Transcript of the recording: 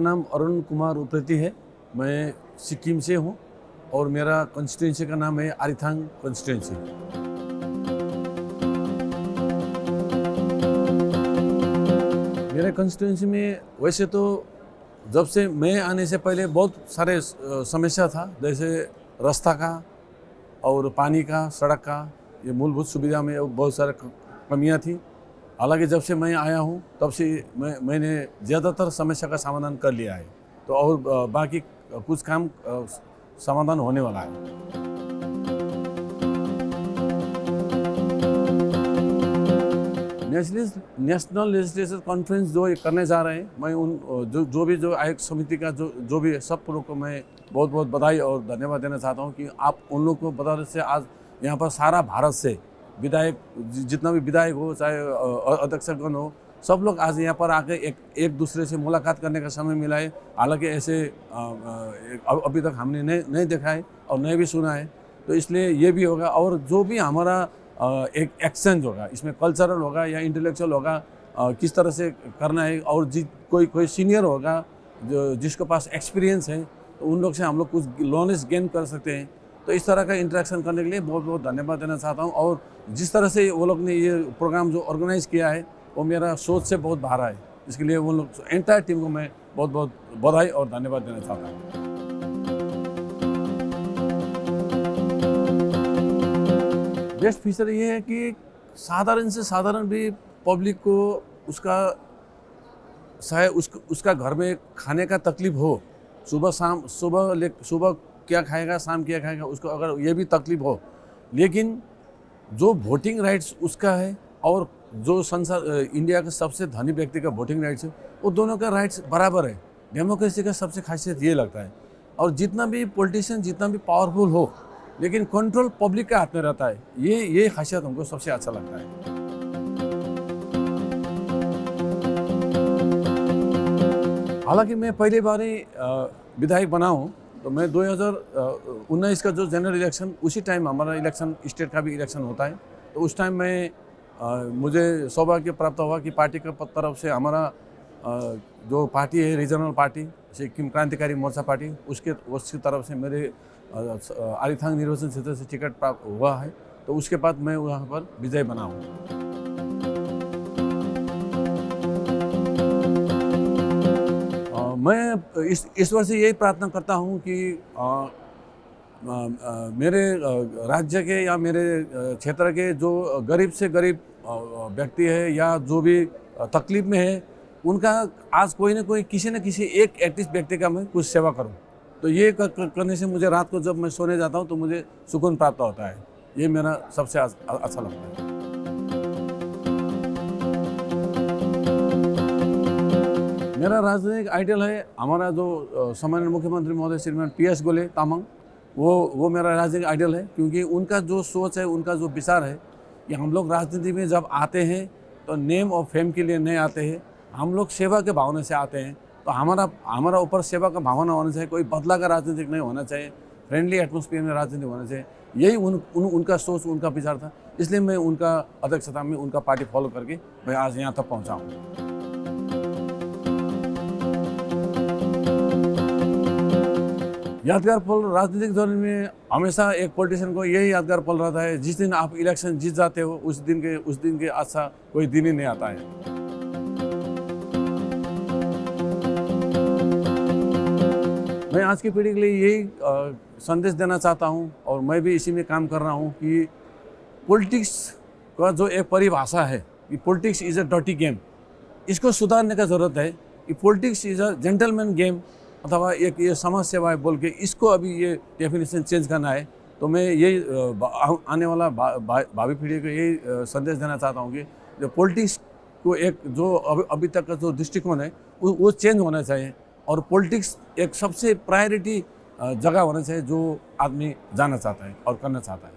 नाम अरुण कुमार उप्रेती है। मैं सिक्किम से हूँ और मेरा कॉन्स्टिट्यूंसी का नाम है आरिथांग कॉन्स्टिट्यूंसी। मेरे कॉन्स्टिट्यूंसी में वैसे तो जब से मैं आने से पहले बहुत सारे समस्या था, जैसे रास्ता का और पानी का, सड़क का, ये मूलभूत सुविधा में बहुत सारे कमियां थी। हालांकि जब से मैं आया हूँ तब से मैंने ज़्यादातर समस्या का समाधान कर लिया है, तो और बाकी कुछ काम समाधान होने वाला है। नेशनल लेजिस्लेचर कॉन्फ्रेंस जो ये करने जा रहे हैं, मैं उन जो भी आयोग समिति का जो भी सब लोग को मैं बहुत बहुत बधाई और धन्यवाद देना चाहता हूँ कि आप उन लोग को बताने से आज यहाँ पर सारा भारत से विधायक, जितना भी विधायक हो, चाहे अध्यक्षगण हो, सब लोग आज यहाँ पर आके एक दूसरे से मुलाकात करने का समय मिला है। हालांकि ऐसे अभी तक हमने नहीं देखा है और नहीं भी सुना है, तो इसलिए ये भी होगा। और जो भी हमारा एक एक्सचेंज होगा, इसमें कल्चरल होगा या इंटेलेक्चुअल होगा, किस तरह से करना है, और कोई सीनियर होगा जिसके पास एक्सपीरियंस है, तो उन लोग से हम लोग कुछ नॉलेज गेन कर सकते हैं। तो इस तरह का इंटरेक्शन करने के लिए बहुत बहुत धन्यवाद देना चाहता हूँ। और जिस तरह से वो लोग ने ये प्रोग्राम जो ऑर्गेनाइज़ किया है, वो मेरा सोच से बहुत बाहर है। इसके लिए वो लोग एंटायर टीम को मैं बहुत बहुत बधाई और धन्यवाद देना चाहता हूँ। बेस्ट फीचर ये है कि साधारण से साधारण भी पब्लिक को उसका घर में खाने का तकलीफ हो, सुबह क्या खाएगा, शाम क्या खाएगा, उसको अगर ये भी तकलीफ हो, लेकिन जो वोटिंग राइट्स उसका है और जो इंडिया के सबसे धनी व्यक्ति का वोटिंग राइट्स है, वो दोनों का राइट्स बराबर है। डेमोक्रेसी का सबसे खासियत ये लगता है। और जितना भी पॉलिटिशियन जितना भी पावरफुल हो, लेकिन कंट्रोल पब्लिक के हाथ में रहता है। ये खासियत हमको सबसे अच्छा लगता है। हालांकि मैं पहली बार ही विधायक बना हूँ, तो मैं 2019 का जो जनरल इलेक्शन, उसी टाइम हमारा इलेक्शन, स्टेट का भी इलेक्शन होता है, तो उस टाइम मुझे सौभाग्य प्राप्त हुआ कि पार्टी की तरफ से हमारा जो पार्टी है, रीजनल पार्टी सिक्किम क्रांतिकारी मोर्चा पार्टी, उसकी तरफ से मेरे आरिथांग निर्वाचन क्षेत्र से टिकट प्राप्त हुआ है। तो उसके बाद मैं वहाँ पर विजय बना हूँ। मैं इस ईश्वर से यही प्रार्थना करता हूँ कि मेरे राज्य के या मेरे क्षेत्र के जो गरीब से गरीब व्यक्ति है या जो भी तकलीफ में है, उनका आज कोई न कोई किसी न किसी एक एक्टिव व्यक्ति का मैं कुछ सेवा करूं। तो ये करने से मुझे रात को जब मैं सोने जाता हूं तो मुझे सुकून प्राप्त होता है। ये मेरा सबसे अच्छा लगता है। मेरा राजनीतिक आइडियल है हमारा जो सम्माननीय मुख्यमंत्री महोदय श्रीमान PS गोले तामाङ, वो मेरा राजनीतिक आइडियल है, क्योंकि उनका जो सोच है, उनका जो विचार है कि हम लोग राजनीति में जब आते हैं तो नेम और फेम के लिए नहीं आते हैं, हम लोग सेवा के भावना से आते हैं। तो हमारा ऊपर सेवा का भावना होना चाहिए, कोई बदला का राजनीतिक नहीं होना चाहिए, फ्रेंडली एटमॉस्फेयर में राजनीति होना चाहिए। यही उनका सोच, उनका विचार था। इसलिए मैं उनका अध्यक्षता में उनका पार्टी फॉलो करके मैं आज यहाँ तक पहुँचा हूँ। यादगार पल राजनीतिक जीवन में हमेशा एक पॉलिटिशियन को यही यादगार पल रहता है, जिस दिन आप इलेक्शन जीत जाते हो, उस दिन के अच्छा कोई दिन ही नहीं आता है। मैं आज की पीढ़ी के लिए यही संदेश देना चाहता हूं, और मैं भी इसी में काम कर रहा हूं, कि पॉलिटिक्स का जो एक परिभाषा है कि politics is a dirty game, इसको सुधारने का ज़रूरत है कि politics is a gentleman game, अथवा एक ये समाज सेवा है बोल के इसको अभी ये डेफिनेशन चेंज करना है। तो मैं यही आने वाला भावी पीढ़ी को यही संदेश देना चाहता हूँ कि जो पॉलिटिक्स को एक जो अभी तक का जो दृष्टिकोण है वो चेंज होना चाहिए, और पॉलिटिक्स एक सबसे प्रायोरिटी जगह होना चाहिए जो आदमी जाना चाहता है और करना चाहता है।